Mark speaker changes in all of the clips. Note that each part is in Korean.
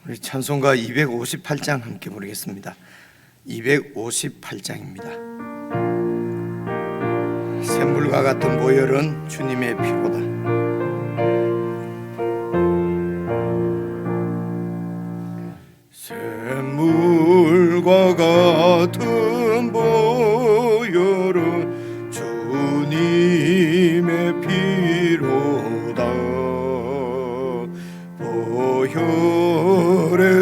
Speaker 1: 우리 찬송가 258장 함께 부르겠습니다. 258장입니다. 샘물과 같은 보혈은 주님의 피로다. 샘물과 같은 보혈은 주님의 피로다. 보혈의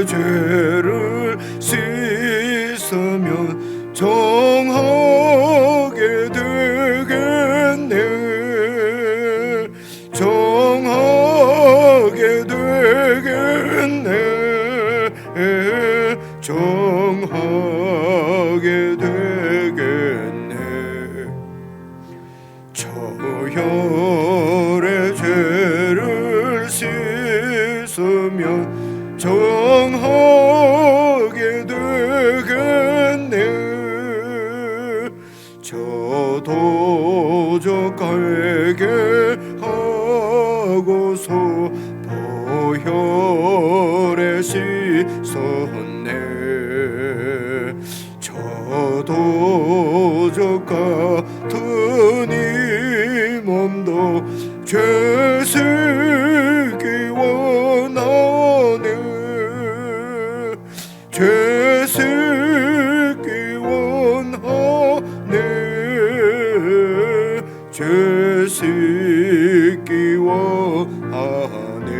Speaker 1: 죄를 씻으면 정하게 되겠네. 정하게 되겠네. 정하게 되겠네. 저혈의 죄를 씻으면 정하게 되겠네. 저도 적게 하고서 보혈에 씻었네. 저도 적 같은 이 몸도 죄 짓기 원하네. 죄 짓기 원하네. 죄 짓기 원하네.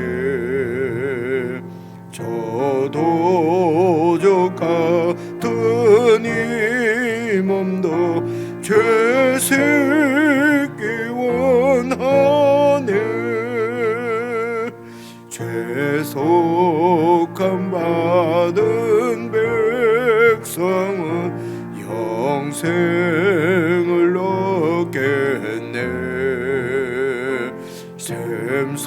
Speaker 1: 저도 적 같은 이 몸도 죄 짓기 원하네. 죄속함 받은 백성은 영생을 얻겠네. 샘솟듯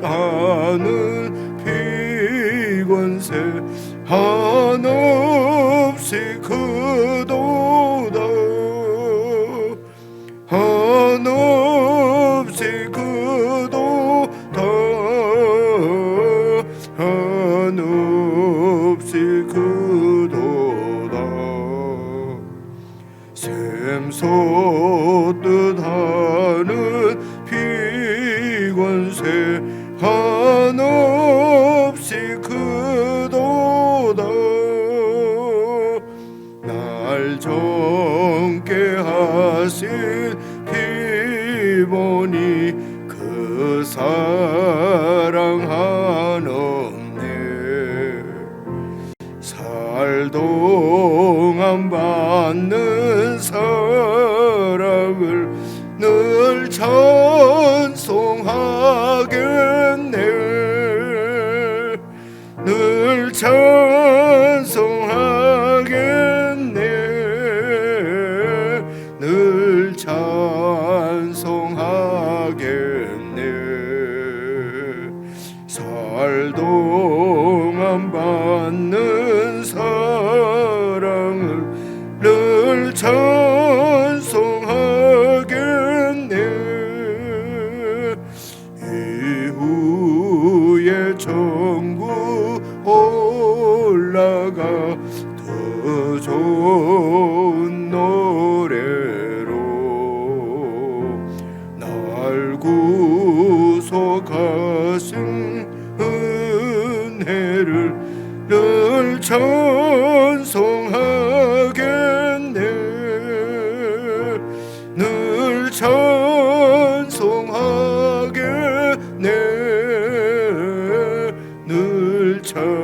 Speaker 1: 하는 피권세 한없이 크도다. 한없이 크도다. 한없이 크도다. 샘솟듯 하는 피권세 한없이 크도다. 날 정케 하신 피보니 그 사랑 한없네. 살동안 받는 사랑을 늘 찬송하겠네. 늘 찬송하겠네. 늘 찬송하겠네. 살동안 받는 사랑을 늘 찬송하겠네. 이후에 천국 올라가 더 좋은 노래로 날 구속하신 은혜를 늘 찬송하겠네. 늘 찬송하겠네. 늘 찬송하겠네.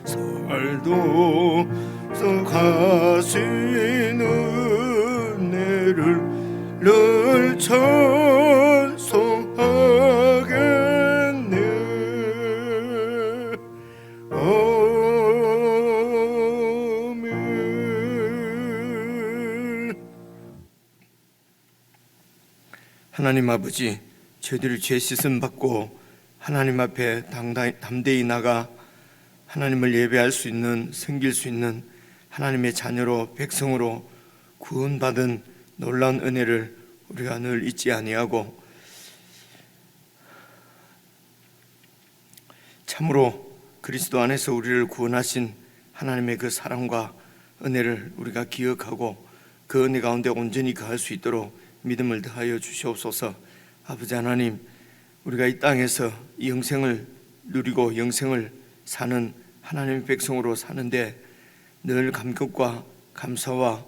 Speaker 1: 살도 속하신 은혜를 늘 찬송하겠네. 아멘. 하나님 아버지, 저희들이 죄 씻음 받고 하나님 앞에 담대히 나가 하나님을 예배할 수 있는, 섬길 수 있는 하나님의 자녀로, 백성으로 구원받은 놀라운 은혜를 우리가 늘 잊지 아니하고 참으로 그리스도 안에서 우리를 구원하신 하나님의 그 사랑과 은혜를 우리가 기억하고 그 은혜 가운데 온전히 거할 수 있도록 믿음을 더하여 주시옵소서. 아버지 하나님, 우리가 이 땅에서 이 영생을 누리고 영생을 사는 하나님의 백성으로 사는데 늘 감격과 감사와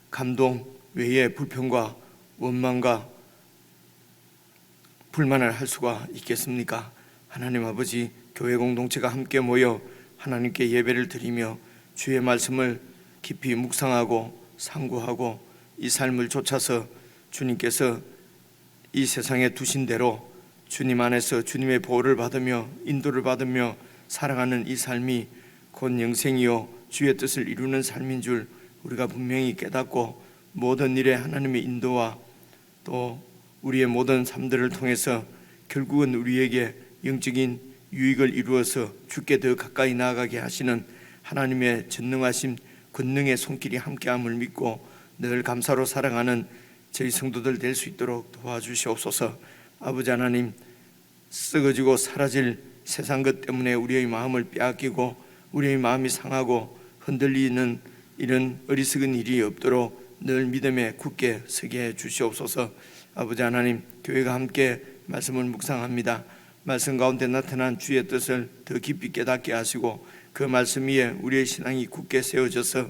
Speaker 1: 감동 외에 불평과 원망과 불만을 할 수가 있겠습니까? 하나님 아버지, 교회 공동체가 함께 모여 하나님께 예배를 드리며 주의 말씀을 깊이 묵상하고 상고하고 이 삶을 쫓아서 주님께서 이 세상에 두신 대로 주님 안에서 주님의 보호를 받으며 인도를 받으며 살아가는 이 삶이 곧 영생이요 주의 뜻을 이루는 삶인 줄 우리가 분명히 깨닫고 모든 일에 하나님의 인도와 또 우리의 모든 삶들을 통해서 결국은 우리에게 영적인 유익을 이루어서 주께 더 가까이 나아가게 하시는 하나님의 전능하신 권능의 손길이 함께함을 믿고 늘 감사로 살아가는 저희 성도들 될 수 있도록 도와주시옵소서. 아버지 하나님, 썩어지고 사라질 세상 것 때문에 우리의 마음을 빼앗기고 우리의 마음이 상하고 흔들리는 이런 어리석은 일이 없도록 늘 믿음에 굳게 서게 해 주시옵소서. 아버지 하나님, 교회가 함께 말씀을 묵상합니다. 말씀 가운데 나타난 주의 뜻을 더 깊이 깨닫게 하시고 그 말씀 위에 우리의 신앙이 굳게 세워져서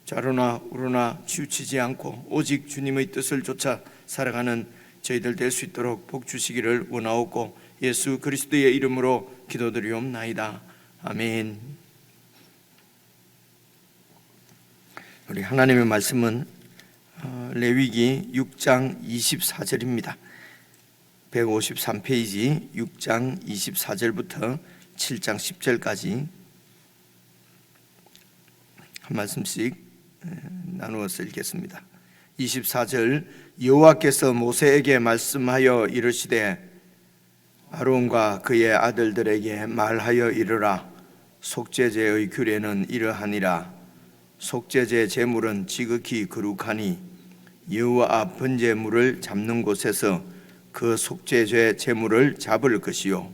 Speaker 1: 좌로나 우로나 치우치지 않고 오직 주님의 뜻을 쫓아 살아가는 저희들 될 수 있도록 복 주시기를 원하옵고 예수 그리스도의 이름으로 기도드리옵나이다. 아멘. 우리 하나님의 말씀은 레위기 6장 24절입니다. 153페이지 6장 24절부터 7장 10절까지 한 말씀씩 나누어서 읽겠습니다. 24절, 여호와께서 모세에게 말씀하여 이르시되 아론과 그의 아들들에게 말하여 이르라. 속죄제의 규례는 이러하니라. 속죄제 제물은 지극히 거룩하니 여호와 앞 번제물을 잡는 곳에서 그 속죄제 제물을 잡을 것이요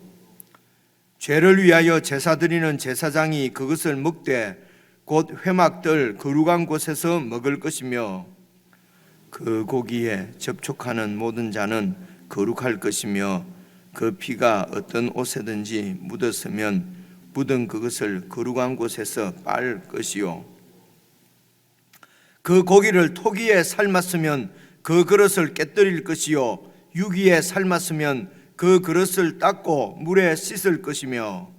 Speaker 1: 죄를 위하여 제사 드리는 제사장이 그것을 먹되 곧 회막들 거룩한 곳에서 먹을 것이며 그 고기에 접촉하는 모든 자는 거룩할 것이며 그 피가 어떤 옷에든지 묻었으면 묻은 그것을 거룩한 곳에서 빨 것이요 그 고기를 토기에 삶았으면 그 그릇을 깨뜨릴 것이요 유기에 삶았으면 그 그릇을 닦고 물에 씻을 것이며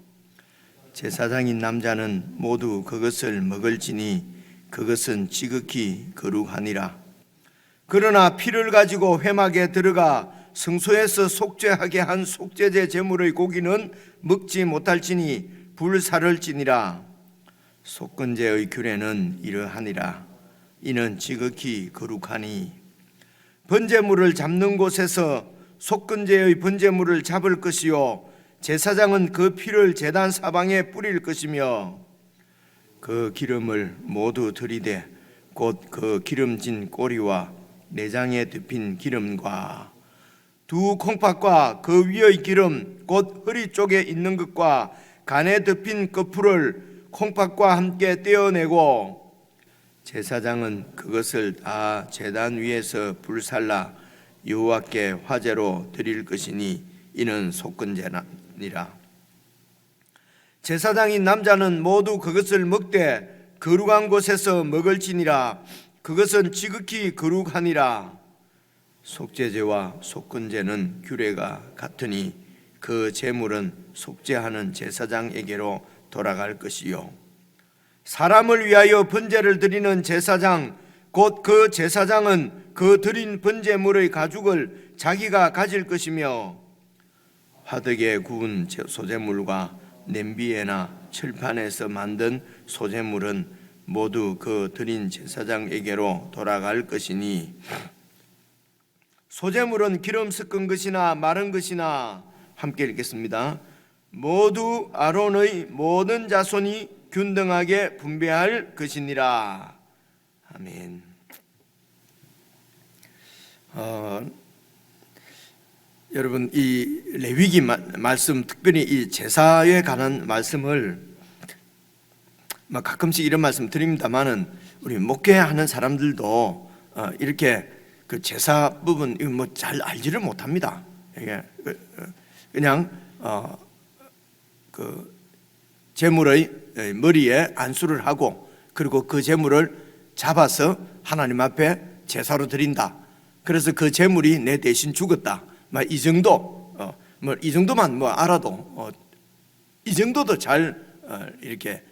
Speaker 1: 제사장인 남자는 모두 그것을 먹을지니 그것은 지극히 거룩하니라. 그러나 피를 가지고 회막에 들어가 성소에서 속죄하게 한 속죄제 제물의 고기는 먹지 못할지니 불사를지니라. 속건제의 규례는 이러하니라. 이는 지극히 거룩하니 번제물을 잡는 곳에서 속건제의 번제물을 잡을 것이요 제사장은 그 피를 제단 사방에 뿌릴 것이며 그 기름을 모두 들이대 곧 그 기름진 꼬리와 내장에 덮인 기름과 두 콩팥과 그 위의 기름 곧 허리 쪽에 있는 것과 간에 덮인 거풀을 콩팥과 함께 떼어내고 제사장은 그것을 다 제단 위에서 불살라 여호와께 화제로 드릴 것이니 이는 속건제니라. 제사장인 남자는 모두 그것을 먹되 거룩한 곳에서 먹을지니라. 그것은 지극히 거룩하니라. 속죄제와 속건제는 규례가 같으니 그 제물은 속죄하는 제사장에게로 돌아갈 것이요 사람을 위하여 번제를 드리는 제사장 곧 그 제사장은 그 드린 번제물의 가죽을 자기가 가질 것이며 화덕에 구운 소제물과 냄비에나 철판에서 만든 소제물은 모두 그 드린 제사장에게로 돌아갈 것이니 소제물은 기름 섞은 것이나 마른 것이나 함께 읽겠습니다. 모두 아론의 모든 자손이 균등하게 분배할 것이니라. 아멘. 여러분, 이 레위기 말씀, 특별히 이 제사에 관한 말씀을 가끔씩 이런 말씀 드립니다만은 우리 목회하는 사람들도 이렇게 그 제사 부분 뭐 잘 알지를 못합니다. 이게 그냥 그 제물의 머리에 안수를 하고 그리고 그 제물을 잡아서 하나님 앞에 제사로 드린다. 그래서 그 제물이 내 대신 죽었다. 이 정도, 이 정도만 알아도 이 정도도 잘 이렇게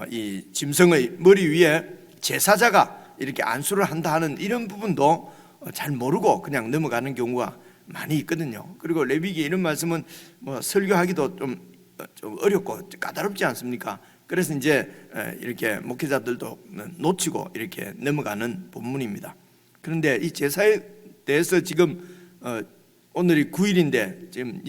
Speaker 1: 이 짐승의 머리 위에 제사자가 이렇게 안수를 한다 하는 이런 부분도 잘 모르고 그냥 넘어가는 경우가 많이 있거든요. 그리고 레위기 이런 말씀은 설교하기도 좀 어렵고 까다롭지 않습니까? 그래서 이제 이렇게 목회자들도 놓치고 이렇게 넘어가는 본문입니다. 그런데 이 제사에 대해서 지금 오늘이 9일인데 지금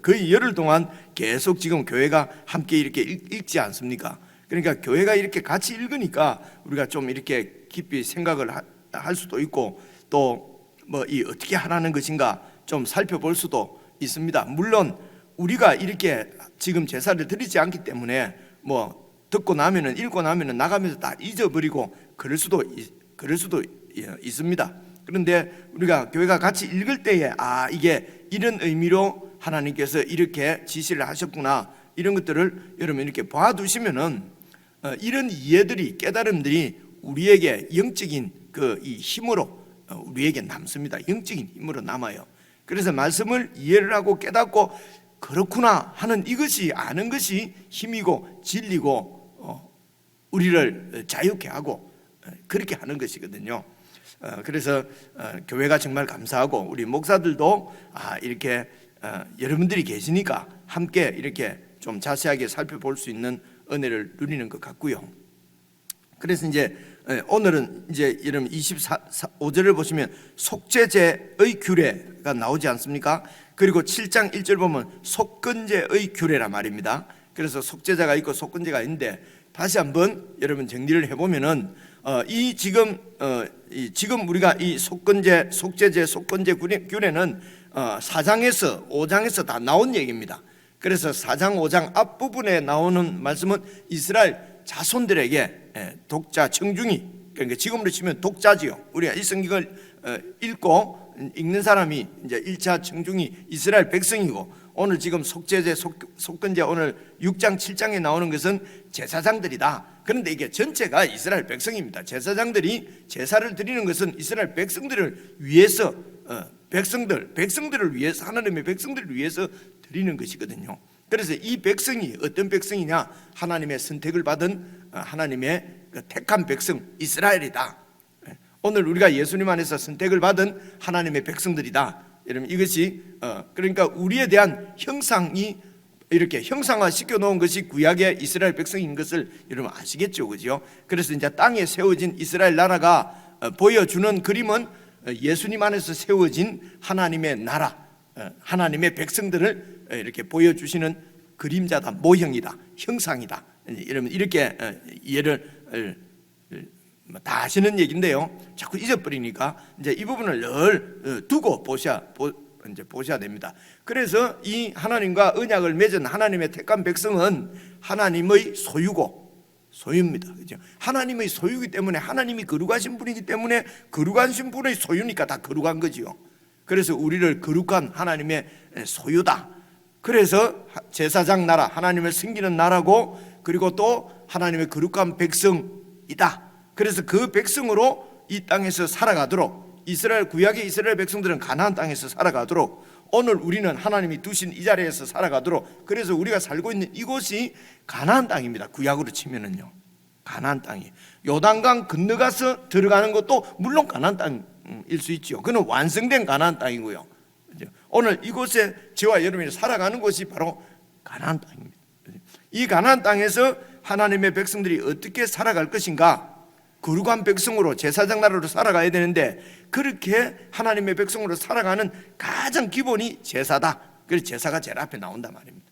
Speaker 1: 거의 열흘 동안 계속 지금 교회가 함께 이렇게 읽지 않습니까? 그러니까 교회가 이렇게 같이 읽으니까 우리가 좀 이렇게 깊이 생각을 할 수도 있고 또 이 어떻게 하라는 것인가 좀 살펴볼 수도 있습니다. 물론 우리가 이렇게 지금 제사를 드리지 않기 때문에 듣고 나면은 읽고 나면은 나가면서 다 잊어버리고 그럴 수도 있습니다. 그런데 우리가 교회가 같이 읽을 때에 이게 이런 의미로 하나님께서 이렇게 지시를 하셨구나, 이런 것들을 여러분 이렇게 봐두시면은 이런 이해들이, 깨달음들이 우리에게 영적인 이 힘으로 우리에게 남습니다. 영적인 힘으로 남아요. 그래서 말씀을 이해를 하고 깨닫고 그렇구나 하는 이것이, 아는 것이 힘이고 진리고 우리를 자유케 하고 그렇게 하는 것이거든요. 그래서 교회가 정말 감사하고 우리 목사들도 이렇게 여러분들이 계시니까 함께 이렇게 좀 자세하게 살펴볼 수 있는 은혜를 누리는 것 같고요. 그래서 이제 오늘은 이제 여러분 25절을 보시면 속죄제의 규례가 나오지 않습니까? 그리고 7장 1절 보면 속건제의 규례란 말입니다. 그래서 속죄제가 있고 속건제가 있는데 다시 한번 여러분 정리를 해보면은 지금 우리가 이 속건제, 속죄제, 속건제 규례는 4장에서 5장에서 다 나온 얘기입니다. 그래서 4장 5장 앞부분에 나오는 말씀은 이스라엘 자손들에게 독자 청중이, 그러니까 지금으로 치면 독자지요. 우리가 이 성경을 읽는 사람이 이제 1차 청중이 이스라엘 백성이고, 오늘 지금 속죄제, 속건제 오늘 6장 7장에 나오는 것은 제사장들이다. 그런데 이게 전체가 이스라엘 백성입니다. 제사장들이 제사를 드리는 것은 이스라엘 백성들을 위해서, 백성들을 위해서, 하나님의 백성들을 위해서 드리는 것이거든요. 그래서 이 백성이 어떤 백성이냐? 하나님의 선택을 받은 하나님의 택한 백성 이스라엘이다. 오늘 우리가 예수님 안에서 선택을 받은 하나님의 백성들이다. 여러분, 이것이 그러니까 우리에 대한 형상이 이렇게 형상화 시켜 놓은 것이 구약의 이스라엘 백성인 것을 여러분 아시겠죠, 그죠? 그래서 이제 땅에 세워진 이스라엘 나라가 보여주는 그림은 예수님 안에서 세워진 하나님의 나라, 하나님의 백성들을 이렇게 보여주시는 그림자다, 모형이다, 형상이다. 여러분 이렇게 이해를 다 하시는 얘기인데요. 자꾸 잊어버리니까 이제 이 부분을 늘 두고 보셔야 됩니다. 그래서 이 하나님과 언약을 맺은 하나님의 택한 백성은 하나님의 소유입니다. 그죠? 하나님의 소유이기 때문에, 하나님이 거룩하신 분이기 때문에 거룩하신 분의 소유니까 다 거룩한 거지요. 그래서 우리를 거룩한 하나님의 소유다. 그래서 제사장 나라, 하나님을 섬기는 나라고, 그리고 또 하나님의 거룩한 백성이다. 그래서 그 백성으로 이 땅에서 살아가도록, 구약의 이스라엘 백성들은 가나안 땅에서 살아가도록, 오늘 우리는 하나님이 두신 이 자리에서 살아가도록, 그래서 우리가 살고 있는 이곳이 가나안 땅입니다. 구약으로 치면은요, 가나안 땅이. 요단강 건너가서 들어가는 것도 물론 가나안 땅일 수 있죠. 그는 완성된 가나안 땅이고요. 오늘 이곳에 저와 여러분이 살아가는 곳이 바로 가나안 땅입니다. 이 가나안 땅에서 하나님의 백성들이 어떻게 살아갈 것인가? 거룩한 백성으로, 제사장 나라로 살아가야 되는데, 그렇게 하나님의 백성으로 살아가는 가장 기본이 제사다. 그래서 제사가 제일 앞에 나온단 말입니다.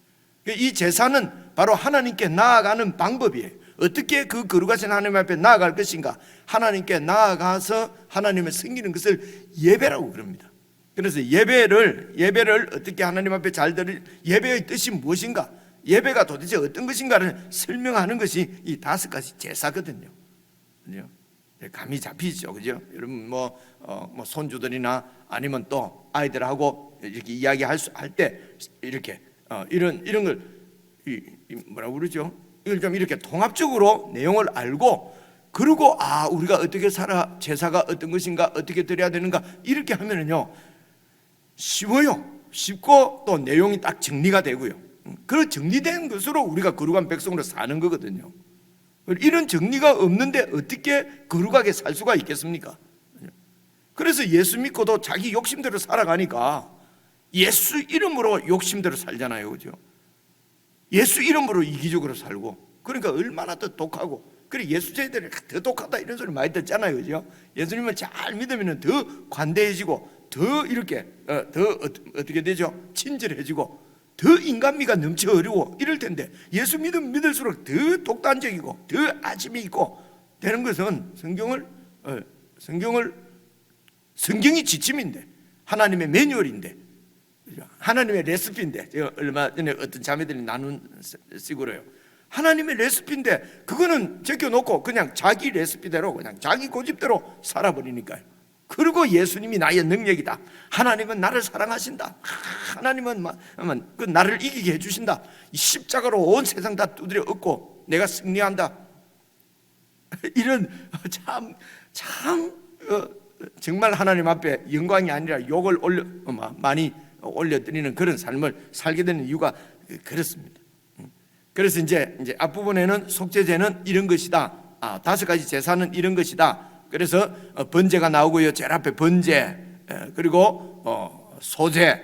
Speaker 1: 이 제사는 바로 하나님께 나아가는 방법이에요. 어떻게 그 거룩하신 하나님 앞에 나아갈 것인가? 하나님께 나아가서 하나님을 섬기는 것을 예배라고 그럽니다. 그래서 예배를 어떻게 하나님 앞에 잘 드릴, 예배의 뜻이 무엇인가, 예배가 도대체 어떤 것인가를 설명하는 것이 이 5가지 제사거든요. 그죠? 감이 잡히죠, 그죠? 여러분 뭐 손주들이나 아니면 또 아이들하고 이렇게 이야기할 때 이렇게 이런 걸 뭐라고 그러죠? 이걸 좀 이렇게 통합적으로 내용을 알고, 그리고 우리가 어떻게 살아, 제사가 어떤 것인가, 어떻게 드려야 되는가, 이렇게 하면은요 쉽고 또 내용이 딱 정리가 되고요. 그 정리된 것으로 우리가 거룩한 백성으로 사는 거거든요. 이런 정리가 없는데 어떻게 거룩하게 살 수가 있겠습니까? 그래서 예수 믿고도 자기 욕심대로 살아가니까 예수 이름으로 욕심대로 살잖아요, 그죠? 예수 이름으로 이기적으로 살고, 그러니까 얼마나 더 독하고, 그래 예수 제자들이 더 독하다 이런 소리 많이 듣잖아요, 그죠? 예수님을 잘 믿으면 더 관대해지고, 더 이렇게 어떻게 되죠? 친절해지고, 더 인간미가 넘쳐 흐르고 이럴 텐데, 예수 믿을수록 더 독단적이고 더 아침이 있고 되는 것은 성경이 지침인데, 하나님의 매뉴얼인데, 하나님의 레시피인데, 제가 얼마 전에 어떤 자매들이 나눈 식으로요, 하나님의 레시피인데 그거는 제껴놓고 그냥 자기 레시피대로, 그냥 자기 고집대로 살아버리니까요. 그리고 예수님이 나의 능력이다, 하나님은 나를 사랑하신다, 하나님은 그 나를 이기게 해주신다, 이 십자가로 온 세상 다 두드려 엎고 내가 승리한다, 이런 정말 하나님 앞에 영광이 아니라 욕을 많이 올려드리는 그런 삶을 살게 되는 이유가 그렇습니다. 그래서 이제 앞부분에는 속죄제는 이런 것이다, 5가지 제사는 이런 것이다. 그래서 번제가 나오고요, 제일 앞에 번제, 그리고 소제,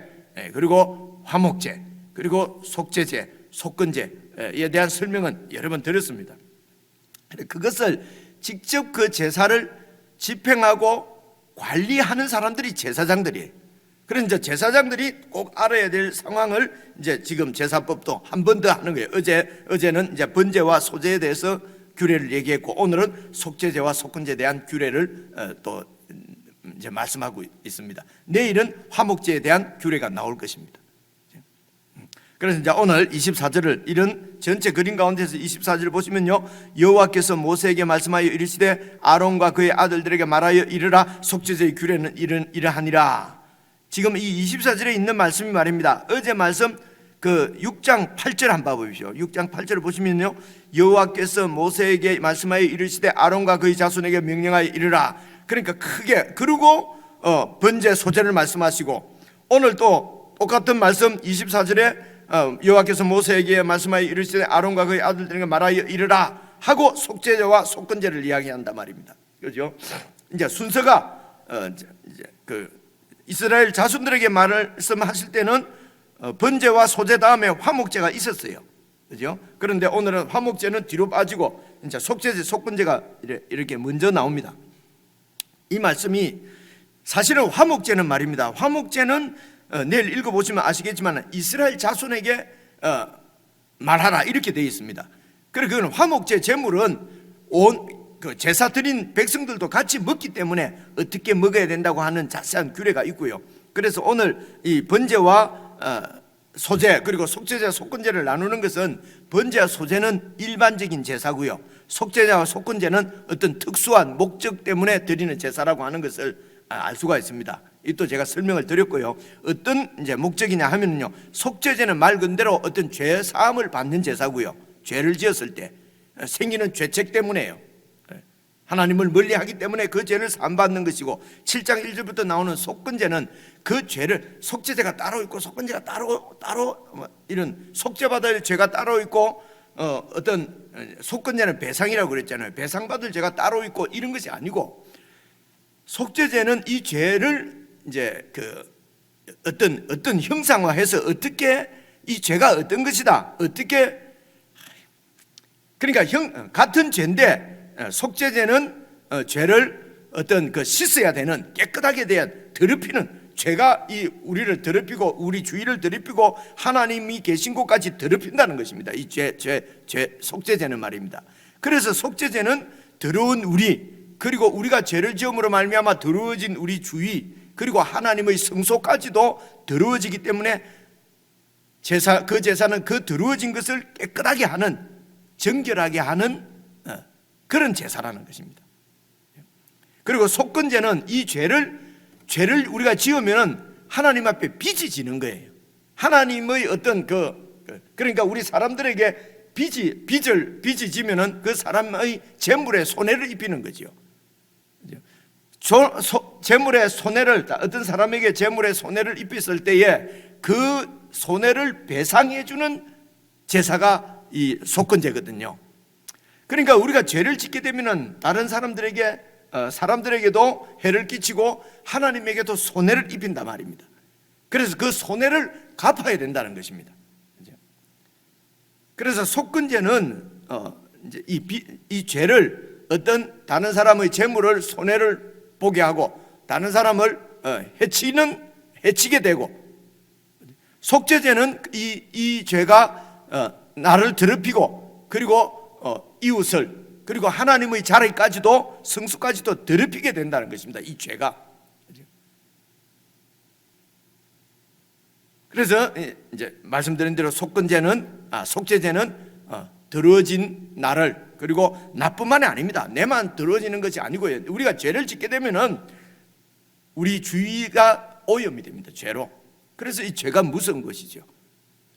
Speaker 1: 그리고 화목제, 그리고 속죄제, 속건제에 대한 설명은 여러 번 들었습니다. 그것을 직접 그 제사를 집행하고 관리하는 사람들이 제사장들이에요. 그래서 이제 제사장들이 꼭 알아야 될 상황을 이제 지금 제사법도 한 번 더 하는 거예요. 어제는 이제 번제와 소제에 대해서 규례를 얘기했고, 오늘은 속죄제와 속건제에 대한 규례를 또 이제 말씀하고 있습니다. 내일은 화목제에 대한 규례가 나올 것입니다. 그래서 이제 오늘 24절을, 이런 전체 그림 가운데서 24절을 보시면요, 여호와께서 모세에게 말씀하여 이르시되 아론과 그의 아들들에게 말하여 이르라, 속죄제의 규례는 이러하니라. 지금 이 24절에 있는 말씀이 말입니다. 어제 말씀 그 6장 8절 한번 봐보십시오. 6장 8절을 보시면요, 여호와께서 모세에게 말씀하여 이르시되 아론과 그의 자손에게 명령하여 이르라. 그러니까 크게, 그리고 번제 소제를 말씀하시고, 오늘 또 똑같은 말씀 24절에 여호와께서 모세에게 말씀하여 이르시되 아론과 그의 아들들에게 말하여 이르라 하고 속죄제와 속건제를 이야기한단 말입니다. 그렇죠? 이제 순서가 이제 그 이스라엘 자손들에게 말씀하실 때는 번제와 소제 다음에 화목제가 있었어요, 그죠? 그런데 오늘은 화목제는 뒤로 빠지고 이제 속죄제, 속건제가 이렇게 먼저 나옵니다. 이 말씀이 사실은 화목제는 말입니다, 화목제는 내일 읽어보시면 아시겠지만 이스라엘 자손에게 말하라 이렇게 되어 있습니다. 그리고 그건 화목제 제물은 온 그 제사 드린 백성들도 같이 먹기 때문에 어떻게 먹어야 된다고 하는 자세한 규례가 있고요. 그래서 오늘 이 번제와 소제, 그리고 속죄제와 속건제를 나누는 것은, 번제와 소제는 일반적인 제사고요, 속죄제와 속건제는 어떤 특수한 목적 때문에 드리는 제사라고 하는 것을 알 수가 있습니다. 이 또 제가 설명을 드렸고요. 어떤 이제 목적이냐 하면요, 속죄제는 말 그대로 어떤 죄 사함을 받는 제사고요, 죄를 지었을 때 생기는 죄책 때문에요. 하나님을 멀리하기 때문에 그 죄를 사함받는 것이고, 7장 1절부터 나오는 속건제는 그 죄를, 속죄제가 따로 있고 속건제가 따로 이런 속죄받아야 할 죄가 따로 있고, 어떤 속건제는 배상이라고 그랬잖아요. 배상받을 죄가 따로 있고 이런 것이 아니고, 속죄제는 이 죄를 이제 그 어떤 형상화해서 어떻게 이 죄가 어떤 것이다, 어떻게, 그러니까 같은 죄인데 속죄제는 죄를 어떤 그 씻어야 되는, 깨끗하게 대한, 더럽히는, 죄가 이 우리를 더럽히고 우리 주위를 더럽히고 하나님이 계신 곳까지 더럽힌다는 것입니다. 이 속죄제는 말입니다. 그래서 속죄제는 더러운 우리, 그리고 우리가 죄를 지음으로 말미암아 더러워진 우리 주위, 그리고 하나님의 성소까지도 더러워지기 때문에 그 제사는 그 더러워진 것을 깨끗하게 하는, 정결하게 하는 그런 제사라는 것입니다. 그리고 속건제는 이 죄를 우리가 지으면 하나님 앞에 빚이 지는 거예요. 하나님의 어떤 그러니까 우리 사람들에게 빚이 지면은 그 사람의 재물에 손해를 입히는 거죠. 재물에 손해를, 어떤 사람에게 재물에 손해를 입혔을 때에 그 손해를 배상해 주는 제사가 이 속건제거든요. 그러니까 우리가 죄를 짓게 되면은 다른 사람들에게도 해를 끼치고 하나님에게도 손해를 입힌단 말입니다. 그래서 그 손해를 갚아야 된다는 것입니다. 그래서 속건제는 이제 이 죄를, 어떤 다른 사람의 재물을 손해를 보게 하고 다른 사람을 해치게 되고, 속죄제는 이 죄가 나를 더럽히고 그리고 이웃을, 그리고 하나님의 자리까지도, 성수까지도 더럽히게 된다는 것입니다. 이 죄가. 그래서 이제 말씀드린 대로 속죄제는 더러워진 나를, 그리고 나뿐만이 아닙니다. 내만 더러워지는 것이 아니고요. 우리가 죄를 짓게 되면은 우리 주위가 오염이 됩니다. 죄로. 그래서 이 죄가 무서운 것이죠.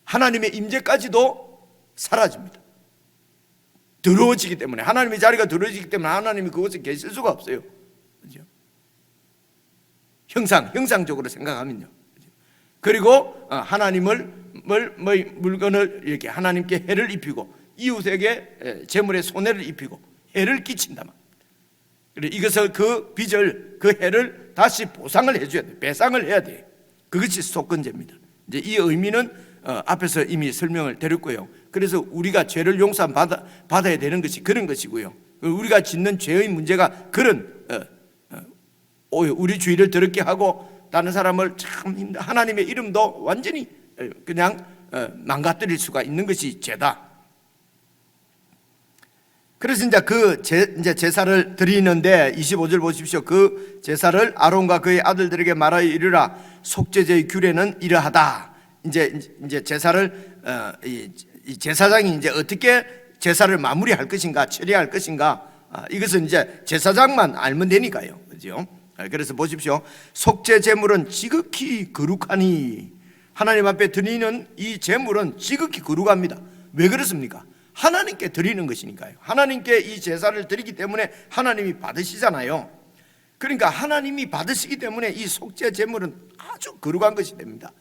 Speaker 1: 하나님의 임재까지도 사라집니다. 더러워지기 때문에, 하나님의 자리가 더러워지기 때문에 하나님이 그곳에 계실 수가 없어요. 그렇죠? 형상적으로 생각하면요. 그리고 하나님을 물건을 이렇게 하나님께 해를 입히고 이웃에게 재물에 손해를 입히고 해를 끼친다 말입니다. 이것을 그 빚을, 그 해를 다시 보상을 해줘야 돼, 배상을 해야 돼. 그것이 속건제입니다. 이제 이 의미는 앞에서 이미 설명을 드렸고요. 그래서 우리가 죄를 용서함 받아야 되는 것이 그런 것이고요. 우리가 짓는 죄의 문제가 그런 우리 주위를 더럽게 하고 다른 사람을 참 하나님의 이름도 완전히 그냥 망가뜨릴 수가 있는 것이 죄다. 그래서 이제 제사를 드리는데 25절 보십시오. 그 제사를 아론과 그의 아들들에게 말하여 이르라. 속죄제의 규례는 이러하다. 이제 제사를 이 제사장이 이제 어떻게 제사를 마무리할 것인가, 처리할 것인가, 이것은 이제 제사장만 알면 되니까요. 그죠? 그래서 보십시오. 속죄 제물은 지극히 거룩하니, 하나님 앞에 드리는 이 제물은 지극히 거룩합니다. 왜 그렇습니까? 하나님께 드리는 것이니까요. 하나님께 이 제사를 드리기 때문에 하나님이 받으시잖아요. 그러니까 하나님이 받으시기 때문에 이 속죄 제물은 아주 거룩한 것이 됩니다.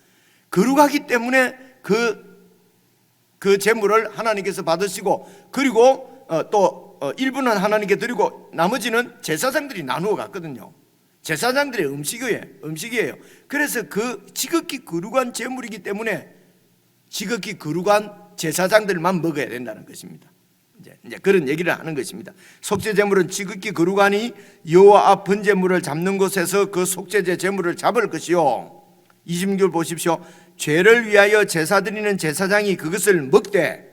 Speaker 1: 거룩하기 때문에 그 제물을 하나님께서 받으시고, 그리고 또 일부는 하나님께 드리고 나머지는 제사장들이 나누어 갔거든요. 제사장들의 음식이에요. 그래서 그 지극히 거룩한 제물이기 때문에 지극히 거룩한 제사장들만 먹어야 된다는 것입니다. 이제 그런 얘기를 하는 것입니다. 속죄 제물은 지극히 거룩하니 여호와 앞 번제물을 잡는 곳에서 그 속죄제 제물을 잡을 것이요. 26절 보십시오. 죄를 위하여 제사 드리는 제사장이 그것을 먹되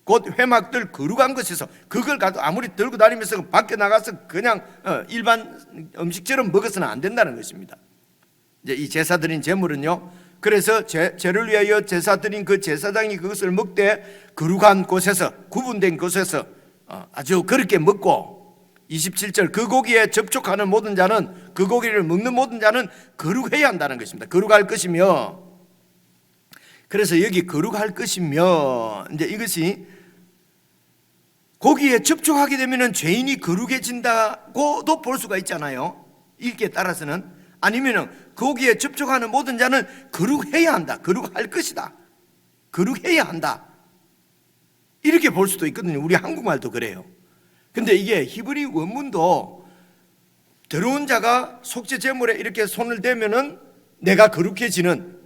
Speaker 1: 곧 회막들 거룩한 것에서 그걸 가지고 아무리 들고 다니면서 밖에 나가서 그냥 일반 음식처럼 먹어서는 안 된다는 것입니다. 이제 이 제사 드린 제물은요, 그래서 죄를 위하여 제사 드린 그 제사장이 그것을 먹되 거룩한 곳에서, 구분된 곳에서 아주 그렇게 먹고, 27절 그 고기에 접촉하는 모든 자는, 그 고기를 먹는 모든 자는 거룩해야 한다는 것입니다. 거룩할 것이며, 그래서 여기 거룩할 것이며, 이제 이것이 고기에 접촉하게 되면 죄인이 거룩해진다고도 볼 수가 있잖아요. 읽기에 따라서는. 아니면 거기에 접촉하는 모든 자는 거룩해야 한다, 거룩할 것이다, 거룩해야 한다, 이렇게 볼 수도 있거든요. 우리 한국말도 그래요. 근데 이게 히브리 원문도 더러운 자가 속죄 제물에 이렇게 손을 대면은 내가 거룩해지는,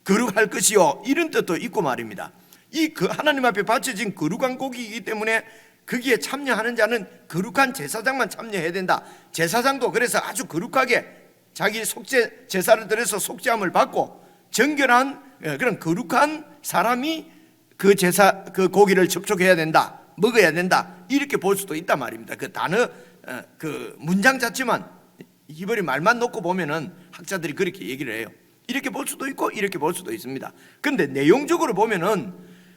Speaker 1: 거룩할 것이요, 이런 뜻도 있고 말입니다. 이 하나님 앞에 바쳐진 거룩한 고기이기 때문에 거기에 참여하는 자는 거룩한 제사장만 참여해야 된다. 제사장도 그래서 아주 거룩하게 자기 속죄 제사를 드려서 속죄함을 받고 정결한 그런 거룩한 사람이 그 고기를 접촉해야 된다, 먹어야 된다, 이렇게 볼 수도 있단 말입니다. 그 단어, 그 문장 자체만, 히브리 말만 놓고 보면은 학자들이 그렇게 얘기를 해요. 이렇게 볼 수도 있고 이렇게 볼 수도 있습니다. 그런데 내용적으로 보면은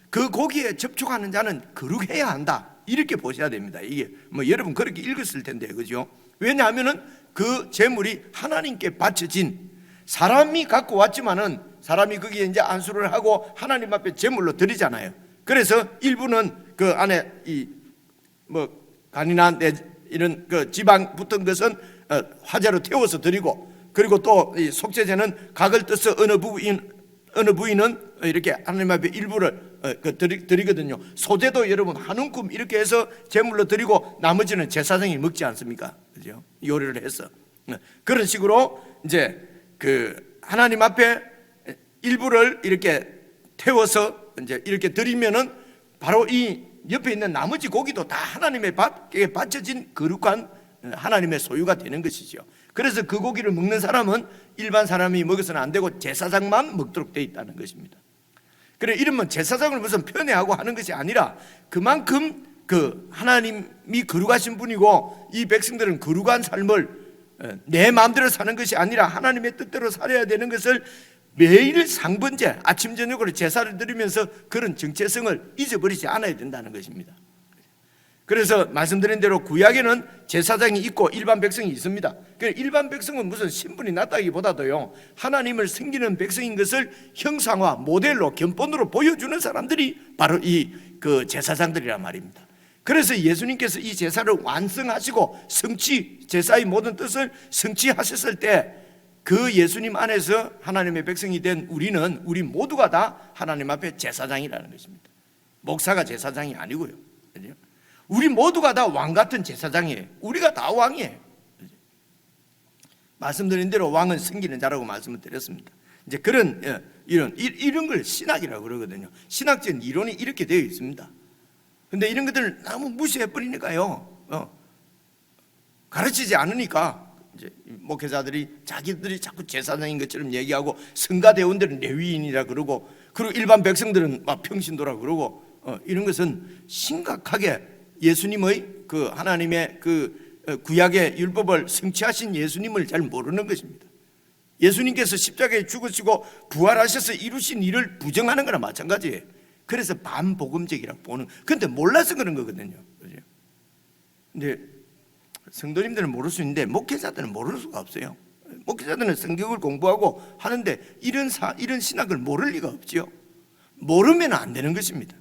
Speaker 1: 그 고기에 접촉하는 자는 거룩해야 한다, 이렇게 보셔야 됩니다. 이게 뭐 여러분 그렇게 읽었을 텐데, 그죠? 왜냐하면은 그 제물이 하나님께 바쳐진, 사람이 갖고 왔지만은 사람이 거기에 이제 안수를 하고 하나님 앞에 제물로 드리잖아요. 그래서 일부는 그 안에 이 뭐 간이나 이런 그 지방 붙은 것은 화재로 태워서 드리고, 그리고 또 이 속죄제는 각을 떠서 어느 부위는 이렇게 하나님 앞에 일부를 드리거든요. 소제도 여러분 한 움큼 이렇게 해서 제물로 드리고 나머지는 제사장이 먹지 않습니까? 그죠? 요리를 해서 그런 식으로 이제 그 하나님 앞에 일부를 이렇게 태워서 이제 이렇게 드리면은 바로 이 옆에 있는 나머지 고기도 다 하나님의 바쳐진 거룩한 하나님의 소유가 되는 것이죠. 그래서 그 고기를 먹는 사람은 일반 사람이 먹어서는 안 되고 제사장만 먹도록 되어 있다는 것입니다. 그래, 이러면 제사장을 무슨 편애하고 하는 것이 아니라 그만큼 그 하나님이 거룩하신 분이고 이 백성들은 거룩한 삶을 내 마음대로 사는 것이 아니라 하나님의 뜻대로 살아야 되는 것을 매일 상번제 아침 저녁으로 제사를 드리면서 그런 정체성을 잊어버리지 않아야 된다는 것입니다. 그래서 말씀드린 대로 구약에는 제사장이 있고 일반 백성이 있습니다. 일반 백성은 무슨 신분이 낮다기보다도요, 하나님을 섬기는 백성인 것을 형상화, 모델로, 견본으로 보여주는 사람들이 바로 이 그 제사장들이란 말입니다. 그래서 예수님께서 이 제사를 완성하시고 제사의 모든 뜻을 성취하셨을 때 그 예수님 안에서 하나님의 백성이 된 우리 모두가 다 하나님 앞에 제사장이라는 것입니다. 목사가 제사장이 아니고요. 우리 모두가 다 왕 같은 제사장이에요. 우리가 다 왕이에요. 말씀드린 대로 왕은 섬기는 자라고 말씀을 드렸습니다. 이제 그런 이런 걸 신학이라고 그러거든요. 신학적인 이론이 이렇게 되어 있습니다. 근데 이런 것들을 너무 무시해 버리니까요. 가르치지 않으니까 이제 목회자들이 자기들이 자꾸 제사장인 것처럼 얘기하고, 성가대원들은 레위인이라 그러고, 그리고 일반 백성들은 막 평신도라 그러고, 이런 것은 심각하게 예수님의 그 하나님의 그 구약의 율법을 성취하신 예수님을 잘 모르는 것입니다. 예수님께서 십자가에 죽으시고 부활하셔서 이루신 일을 부정하는 거나 마찬가지예요. 그래서 반복음적이라고 보는, 그런데 몰라서 그런 거거든요. 근데 성도님들은 모를 수 있는데 목회자들은 모를 수가 없어요. 목회자들은 성경을 공부하고 하는데 이런 신학을 모를 리가 없죠. 모르면 안 되는 것입니다.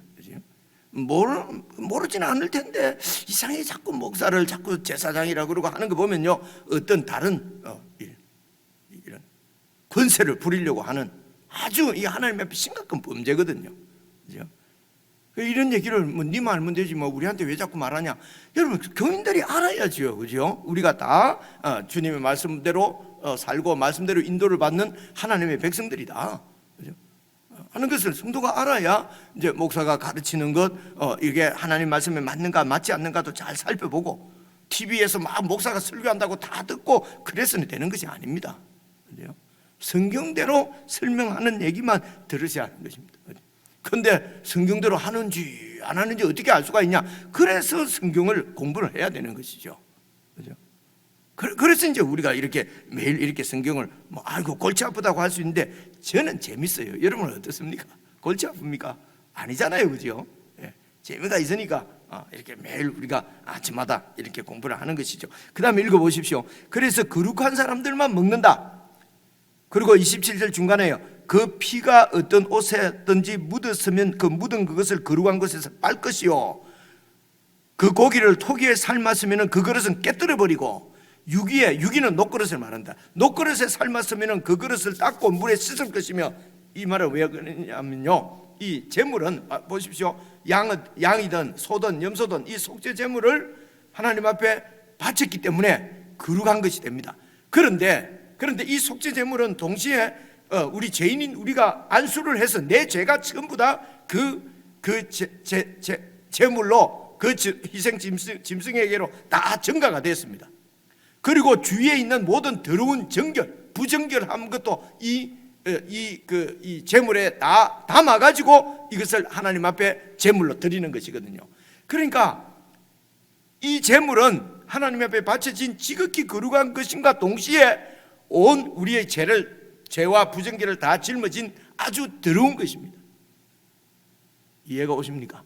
Speaker 1: 모르지는 않을 텐데 이상하게 자꾸 목사를 자꾸 제사장이라고 그러고 하는 거 보면요, 어떤 다른 이런 권세를 부리려고 하는 아주 이 하나님 앞에 심각한 범죄거든요. 그죠? 이런 얘기를 니만 알면 되지 우리한테 왜 자꾸 말하냐? 여러분, 교인들이 알아야죠. 그죠? 우리가 다 주님의 말씀대로 살고 말씀대로 인도를 받는 하나님의 백성들이다. 그죠? 하는 것을 성도가 알아야 이제 목사가 가르치는 것 이게 하나님 말씀에 맞는가 맞지 않는가도 잘 살펴보고, TV에서 막 목사가 설교한다고 다 듣고 그래서는 되는 것이 아닙니다. 그죠? 성경대로 설명하는 얘기만 들으셔야 하는 것입니다. 그런데 성경대로 하는지 안 하는지 어떻게 알 수가 있냐? 그래서 성경을 공부를 해야 되는 것이죠. 그죠? 그래서 이제 우리가 이렇게 매일 이렇게 성경을 아이고 골치 아프다고 할 수 있는데, 저는 재밌어요. 여러분은 어떻습니까? 골치 아픕니까? 아니잖아요. 그죠? 예, 재미가 있으니까 이렇게 매일 우리가 아침마다 이렇게 공부를 하는 것이죠. 그 다음에 읽어보십시오. 그래서 거룩한 사람들만 먹는다. 그리고 27절 중간에요, 그 피가 어떤 옷에든지 묻었으면 그 묻은 그것을 거룩한 곳에서 빨 것이요, 그 고기를 토기에 삶았으면 그 그릇은 깨뜨려 버리고, 유기는 녹그릇을 말한다. 녹그릇에 삶았으면 그 그릇을 닦고 물에 씻을 것이며, 이 말을 왜 그러냐면요, 이 제물은 보십시오, 양이든 소든 염소든 이 속죄 제물을 하나님 앞에 바쳤기 때문에 거룩한 것이 됩니다. 그런데 이 속죄 제물은 동시에 우리 죄인인 우리가 안수를 해서 내 죄가 전부 다 제물로 그 희생 짐승에게로 다 전가가 됐습니다. 그리고 주위에 있는 모든 더러운 부정결한 것도 이 제물에 다 담아가지고 이것을 하나님 앞에 제물로 드리는 것이거든요. 그러니까 이 제물은 하나님 앞에 바쳐진 지극히 거룩한 것임과 동시에 온 우리의 죄와 부정죄를 다 짊어진 아주 더러운 것입니다. 이해가 오십니까?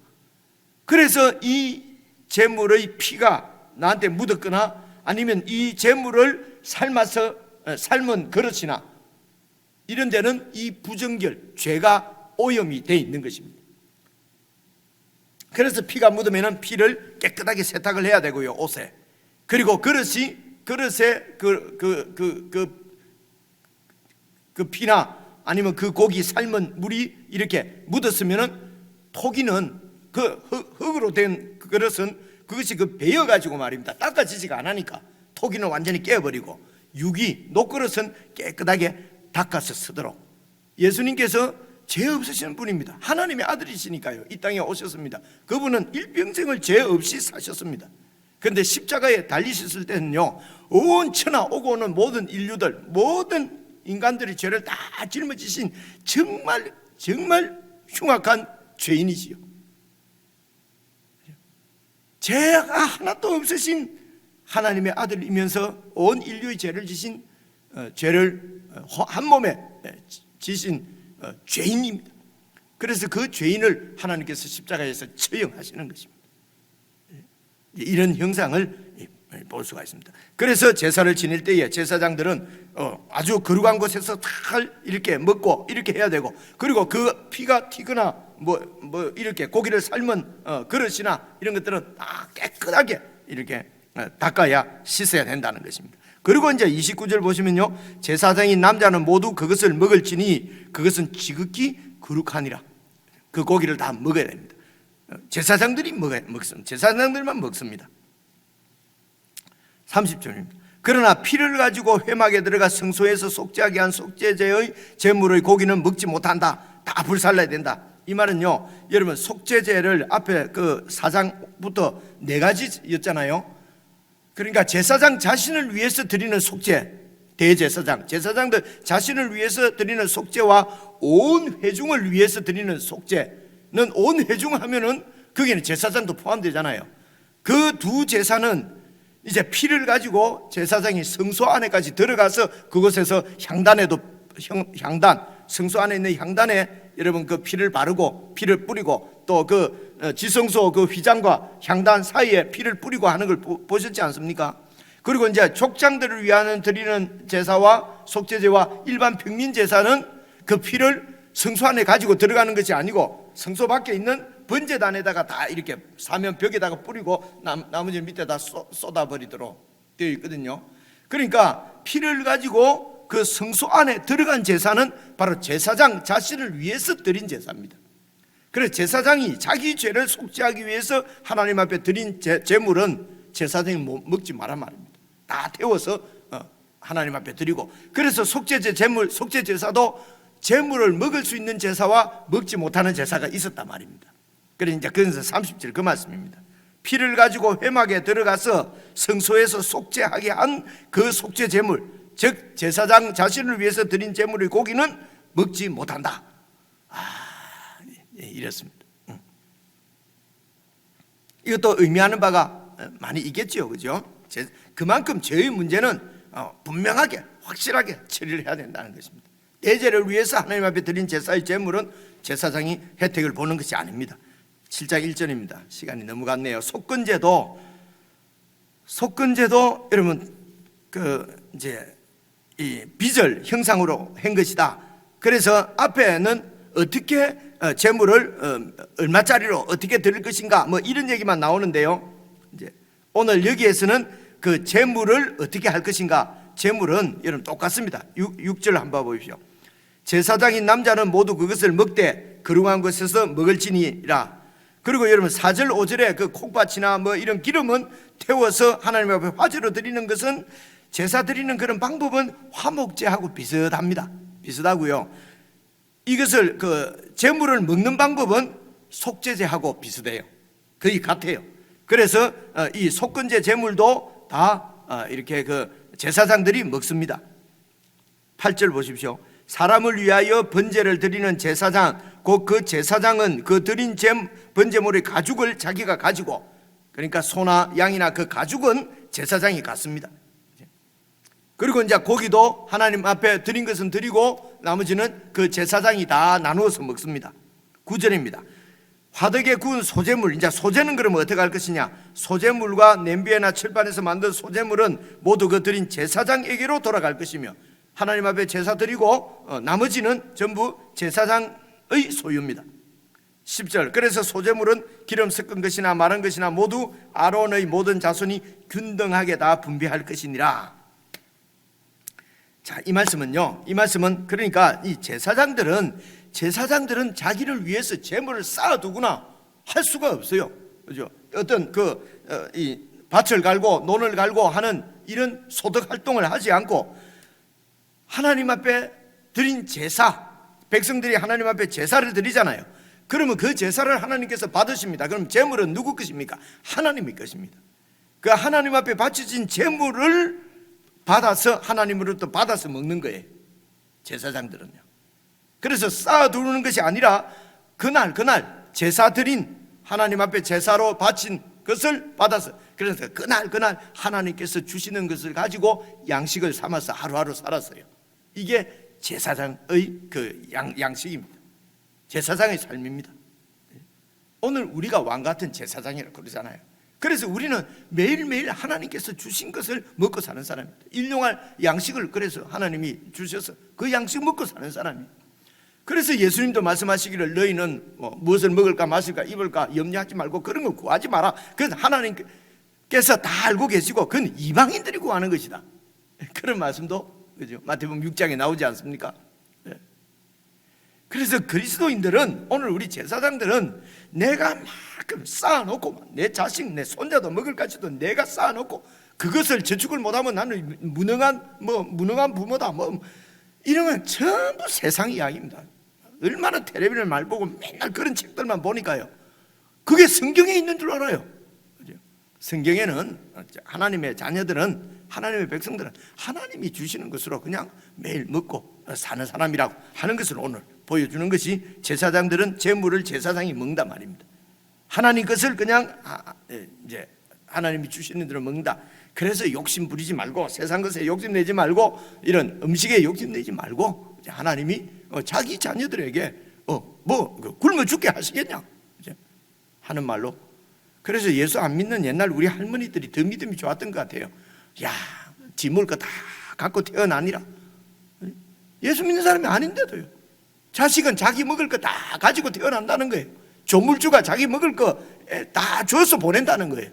Speaker 1: 그래서 이 제물의 피가 나한테 묻었거나 아니면 이 제물을 삶은 그릇이나 이런 데는 이 부정결, 죄가 오염이 되어 있는 것입니다. 그래서 피가 묻으면 피를 깨끗하게 세탁을 해야 되고요, 옷에. 그리고 그릇에 그 피나 아니면 그 고기 삶은 물이 이렇게 묻었으면은 토기는 그 흙으로 된 그릇은 그것이 베어 가지고 말입니다. 닦아지지가 않으니까 토기는 완전히 깨어버리고 녹그릇은 깨끗하게 닦아서 쓰도록. 예수님께서 죄 없으신 분입니다. 하나님의 아들이시니까요. 이 땅에 오셨습니다. 그분은 일평생을 죄 없이 사셨습니다. 그런데 십자가에 달리셨을 때는요, 온 천하 오고 오는 모든 인류들, 모든 인간들이 죄를 다 짊어지신 정말 흉악한 죄인이지요. 죄가 하나도 없으신 하나님의 아들이면서 온 인류의 죄를 지신 죄를 한 몸에 지신 죄인입니다. 그래서 그 죄인을 하나님께서 십자가에서 처형하시는 것입니다. 이런 형상을 볼 수가 있습니다. 그래서 제사를 지낼 때에 제사장들은 아주 거룩한 곳에서 탁 이렇게 먹고 이렇게 해야 되고, 그리고 그 피가 튀거나 뭐 이렇게 고기를 삶은 그릇이나 이런 것들은 다 깨끗하게 이렇게 닦아야 씻어야 된다는 것입니다. 그리고 이제 29절 보시면요, 제사장인 남자는 모두 그것을 먹을지니 그것은 지극히 거룩하니라. 그 고기를 다 먹어야 됩니다. 제사장들만 먹습니다. 30절입니다. 그러나 피를 가지고 회막에 들어가 성소에서 속죄하게 한 속죄제의 제물의 고기는 먹지 못한다. 다 불살라야 된다. 이 말은요, 여러분 속죄제를 앞에 그 4장부터 4가지였잖아요. 그러니까 제사장 자신을 위해서 드리는 속죄, 대제사장, 제사장들 자신을 위해서 드리는 속죄와 온 회중을 위해서 드리는 속죄는, 온 회중 하면은 거기는 제사장도 포함되잖아요. 그 두 제사는 이제 피를 가지고 제사장이 성소 안에까지 들어가서 그곳에서 향단, 성소 안에 있는 향단에 여러분 그 피를 바르고 피를 뿌리고, 또 그 지성소 그 휘장과 향단 사이에 피를 뿌리고 하는 걸 보셨지 않습니까? 그리고 이제 족장들을 위하여 드리는 제사와 속죄제와 일반 평민 제사는 그 피를 성소 안에 가지고 들어가는 것이 아니고 성소 밖에 있는 번제단에다가 다 이렇게 사면 벽에다가 뿌리고 나머지 밑에다 쏟아버리도록 되어 있거든요. 그러니까 피를 가지고 그 성소 안에 들어간 제사는 바로 제사장 자신을 위해서 드린 제사입니다. 그래서 제사장이 자기 죄를 속죄하기 위해서 하나님 앞에 드린 제물은 제사장이 먹지 말란 말입니다. 다 태워서 하나님 앞에 드리고, 그래서 속죄제사도 제물을 먹을 수 있는 제사와 먹지 못하는 제사가 있었단 말입니다. 그래서 30절 그 말씀입니다. 피를 가지고 회막에 들어가서 성소에서 속죄하게 한 그 속죄 제물, 즉 제사장 자신을 위해서 드린 제물의 고기는 먹지 못한다. 이랬습니다. 이것도 의미하는 바가 많이 있겠죠, 그죠? 그만큼 죄의 문제는 분명하게 확실하게 처리를 해야 된다는 것입니다. 내 죄를 위해서 하나님 앞에 드린 제사의 제물은 제사장이 혜택을 보는 것이 아닙니다. 7장 1절입니다. 시간이 너무 갔네요. 속건제도 여러분 이제 이 비절 형상으로 한 것이다. 그래서 앞에는 어떻게 제물을 얼마짜리로 어떻게 드릴 것인가 뭐 이런 얘기만 나오는데요. 이제 오늘 여기에서는 그 제물을 어떻게 할 것인가. 제물은 여러분 똑같습니다. 6절 한번 보십시오. 제사장인 남자는 모두 그것을 먹되 거룩한 곳에서 먹을지니라. 그리고 여러분 4절 5절에 그 콩팥이나 뭐 이런 기름은 태워서 하나님 앞에 화제로 드리는 것은, 제사 드리는 그런 방법은 화목제하고 비슷하고요. 이것을 그 제물을 먹는 방법은 속죄제하고 비슷해요. 거의 같아요. 그래서 이 속건제 제물도 다 이렇게 그 제사장들이 먹습니다. 8절 보십시오. 사람을 위하여 번제를 드리는 제사장, 곧 그 제사장은 그 드린 번제물의 가죽을 자기가 가지고, 그러니까 소나 양이나 그 가죽은 제사장이 갖습니다. 그리고 이제 고기도 하나님 앞에 드린 것은 드리고 나머지는 그 제사장이 다 나누어서 먹습니다. 9절입니다. 화덕에 구운 소재물, 이제 소재는 그러면 어떻게 할 것이냐? 소재물과 냄비에나 철판에서 만든 소재물은 모두 그 드린 제사장에게로 돌아갈 것이며 하나님 앞에 제사 드리고 나머지는 전부 제사장의 소유입니다. 10절, 그래서 소재물은 기름 섞은 것이나 마른 것이나 모두 아론의 모든 자손이 균등하게 다 분배할 것이니라. 자, 이 말씀은 그러니까 이 제사장들은 자기를 위해서 제물을 쌓아두거나 할 수가 없어요. 그죠? 어떤 이 밭을 갈고 논을 갈고 하는 이런 소득 활동을 하지 않고 하나님 앞에 드린 제사, 백성들이 하나님 앞에 제사를 드리잖아요. 그러면 그 제사를 하나님께서 받으십니다. 그럼 제물은 누구 것입니까? 하나님의 것입니다. 그 하나님 앞에 바쳐진 제물을 받아서 하나님으로부터 받아서 먹는 거예요. 제사장들은요. 그래서 쌓아두는 것이 아니라 그날 제사 드린 하나님 앞에 제사로 바친 것을 받아서, 그래서 그날 하나님께서 주시는 것을 가지고 양식을 삼아서 하루하루 살았어요. 이게 제사장의 그 양식입니다. 제사장의 삶입니다. 오늘 우리가 왕 같은 제사장이라고 그러잖아요. 그래서 우리는 매일매일 하나님께서 주신 것을 먹고 사는 사람입니다. 일용할 양식을 그래서 하나님이 주셔서 그 양식 먹고 사는 사람입니다. 그래서 예수님도 말씀하시기를 너희는 무엇을 먹을까 마실까 입을까 염려하지 말고 그런 거 구하지 마라. 그래서 하나님께서 다 알고 계시고 그건 이방인들이 구하는 것이다. 그런 말씀도 그죠? 마태복음 6장에 나오지 않습니까? 그래서 그리스도인들은, 오늘 우리 제사장들은 내가 만큼 쌓아놓고 내 자식 내 손자도 먹을 까지도 내가 쌓아놓고 그것을 저축을 못하면 나는 무능한 부모다 이런 건 전부 세상 이야기입니다. 얼마나 텔레비전을 많이 보고 맨날 그런 책들만 보니까요. 그게 성경에 있는 줄 알아요. 그죠? 성경에는 하나님의 자녀들은, 하나님의 백성들은 하나님이 주시는 것으로 그냥 매일 먹고 사는 사람이라고 하는 것을 오늘 보여주는 것이, 제사장들은 제물을 제사장이 먹는단 말입니다. 하나님 것을 그냥 이제 하나님이 주시는 대로 먹는다. 그래서 욕심 부리지 말고, 세상 것에 욕심 내지 말고, 이런 음식에 욕심 내지 말고, 하나님이 자기 자녀들에게 굶어 죽게 하시겠냐 하는 말로. 그래서 예수 안 믿는 옛날 우리 할머니들이 더 믿음이 좋았던 것 같아요. 야, 지 먹을 거 다 갖고 태어나니라. 예수 믿는 사람이 아닌데도요. 자식은 자기 먹을 거 다 가지고 태어난다는 거예요. 조물주가 자기 먹을 거 다 줘서 보낸다는 거예요.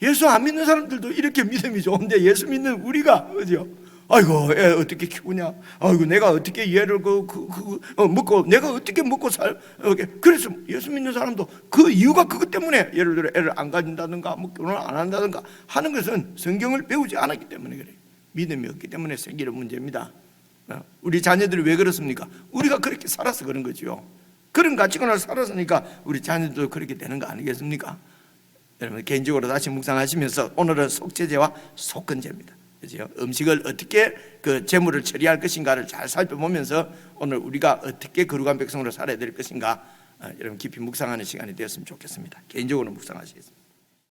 Speaker 1: 예수 안 믿는 사람들도 이렇게 믿음이 좋은데 예수 믿는 우리가, 그죠? 아이고, 애 어떻게 키우냐? 아이고, 내가 어떻게 얘를 먹고, 내가 어떻게 먹고 그래서 예수 믿는 사람도 그 이유가 그것 때문에, 예를 들어 애를 안 가진다든가, 결혼을 안 한다든가 하는 것은 성경을 배우지 않았기 때문에 그래요. 믿음이 없기 때문에 생기는 문제입니다. 우리 자녀들이 왜 그렇습니까? 우리가 그렇게 살아서 그런 거죠. 그런 가치관을 살았으니까 우리 자녀들도 그렇게 되는 거 아니겠습니까? 여러분, 개인적으로 다시 묵상하시면서 오늘은 속죄제와 속건제입니다. 그렇죠? 음식을 어떻게 그 재물을 처리할 것인가를 잘 살펴보면서 오늘 우리가 어떻게 거룩한 백성으로 살아야 될 것인가, 여러분 깊이 묵상하는 시간이 되었으면 좋겠습니다. 개인적으로 묵상하시겠습니다.